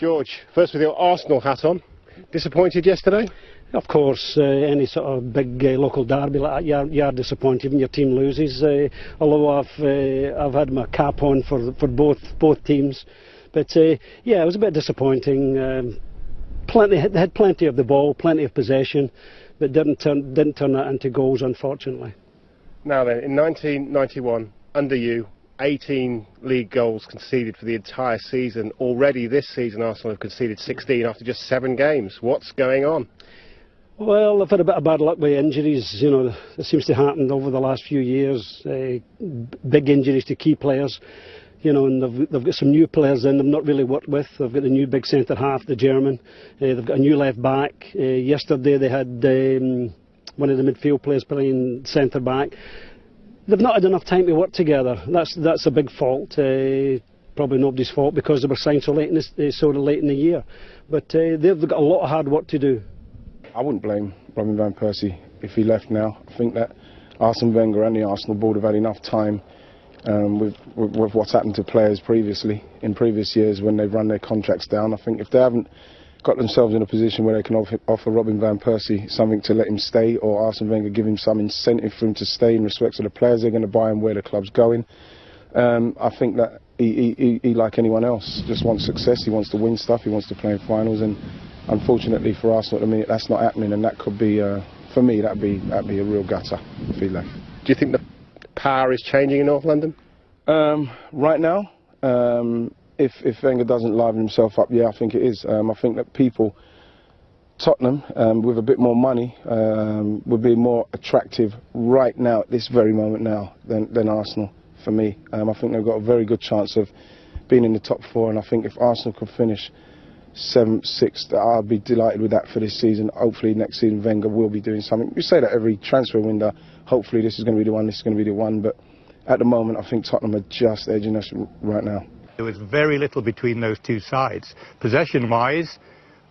George, first with your Arsenal hat on, disappointed yesterday? Of course, any sort of big local derby like that, you're disappointed when your team loses. Although I've had my cap on for both teams, but yeah, it was a bit disappointing. They had plenty of the ball, plenty of possession, but didn't turn that into goals, unfortunately. Now then, in 1991, under you, 18 league goals conceded for the entire season. Already this season Arsenal have conceded 16 after just 7 games. What's going on? Well, they've had a bit of bad luck with injuries. You know, it seems to happen over the last few years. Big injuries to key players. You know, and they've got some new players in they've not really worked with. They've got the new big centre half, the German. They've got a new left back. Yesterday they had one of the midfield players playing centre back. They've not had enough time to work together. That's a big fault. Probably nobody's fault because they were signed so late in the year. But they've got a lot of hard work to do. I wouldn't blame Robin van Persie if he left now. I think that Arsene Wenger and the Arsenal board have had enough time with what's happened to players previously, in previous years when they've run their contracts down. I think if they haven't got themselves in a position where they can offer Robin van Persie something to let him stay, or Arsene Wenger give him some incentive for him to stay in respect to the players they're going to buy and where the club's going, I think that he, like anyone else, just wants success. He wants to win stuff, he wants to play in finals, and unfortunately for Arsenal at the minute that's not happening, and that could be, for me, that'd be a real gutter if he left. Do you think the power is changing in North London? Right now, if Wenger doesn't liven himself up, yeah, I think it is. I think that people, Tottenham, with a bit more money, would be more attractive right now, at this very moment now, than Arsenal, for me. I think they've got a very good chance of being in the top 4, and I think if Arsenal could finish 7th, 6th, I'll be delighted with that for this season. Hopefully next season Wenger will be doing something. We say that every transfer window, hopefully this is going to be the one, this is going to be the one, but at the moment I think Tottenham are just edging us right now. There was very little between those two sides. Possession-wise,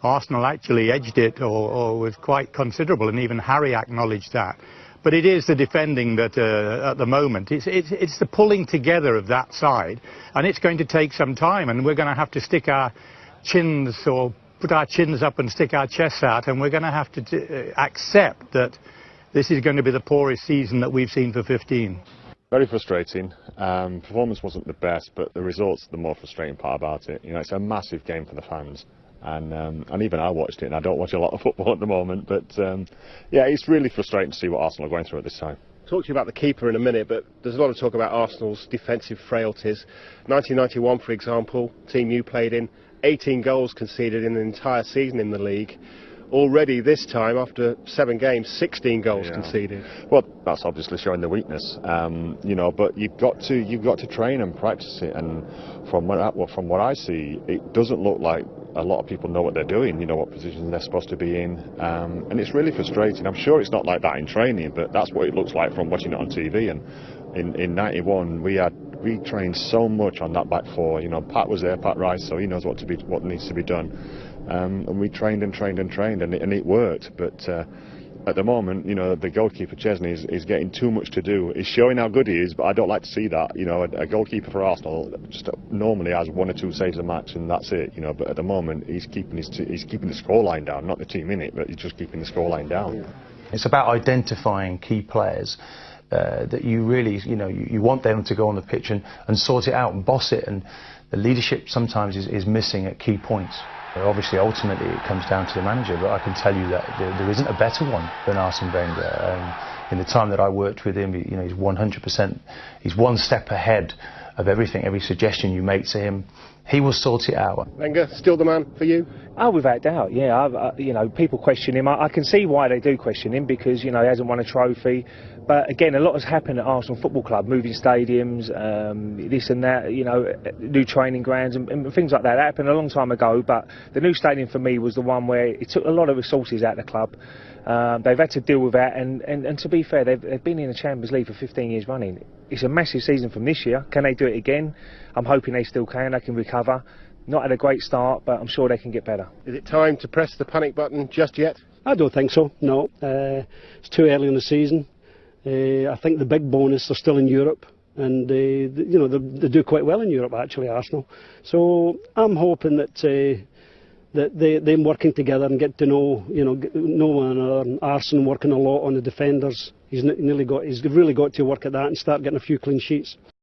Arsenal actually edged it or was quite considerable, and even Harry acknowledged that. But it is the defending that, at the moment, it's the pulling together of that side, and it's going to take some time, and we're going to have to stick our chins, or put our chins up and stick our chests out, and we're going to have to accept that this is going to be the poorest season that we've seen for 15. Very frustrating. Performance wasn't the best, but the results are the more frustrating part about it. You know, it's a massive game for the fans, and even I watched it, and I don't watch a lot of football at the moment, but yeah, it's really frustrating to see what Arsenal are going through at this time. Talk to you about the keeper in a minute, but there's a lot of talk about Arsenal's defensive frailties. 1991, for example, team you played in, 18 goals conceded in the entire season in the league. Already this time, after 7 games, 16 goals conceded. Well, that's obviously showing the weakness, you know. But you've got to train and practice it. And from what I see, it doesn't look like a lot of people know what they're doing. You know what positions they're supposed to be in, and it's really frustrating. I'm sure it's not like that in training, but that's what it looks like from watching it on TV. And in '91, we trained so much on that back 4. You know, Pat was there, Pat Rice, so he knows what needs to be done. And we trained and it worked. But at the moment, you know, the goalkeeper Chesney is getting too much to do. He's showing how good he is, but I don't like to see that. You know, a goalkeeper for Arsenal just normally has 1 or 2 saves a match, and that's it. You know, but at the moment he's keeping the scoreline down, not the team in it, but he's just keeping the scoreline down. It's about identifying key players that you really, you know, you want them to go on the pitch and sort it out and boss it, and the leadership sometimes is missing at key points. Obviously, ultimately, it comes down to the manager, but I can tell you that there isn't a better one than Arsene Wenger. In the time that I worked with him, you know, he's 100%, he's one step ahead of everything, every suggestion you make to him. He will sort it out. Wenger, still the man for you? Oh, without doubt, yeah. You know, people question him. I can see why they do question him, because, you know, he hasn't won a trophy. But again, a lot has happened at Arsenal Football Club, moving stadiums, this and that, you know, new training grounds and things like that. That happened a long time ago, but the new stadium for me was the one where it took a lot of resources out of the club. They've had to deal with that, and to be fair, they've been in the Champions League for 15 years running. It's a massive season from this year. Can they do it again? I'm hoping they still can. They can recover. Not had a great start, but I'm sure they can get better. Is it time to press the panic button just yet? I don't think so, no. It's too early in the season. I think the big bonus, they're still in Europe, and you know, they do quite well in Europe, actually, Arsenal. So I'm hoping that that them working together and get to know one another. And Arsene working a lot on the defenders. He's really got to work at that and start getting a few clean sheets.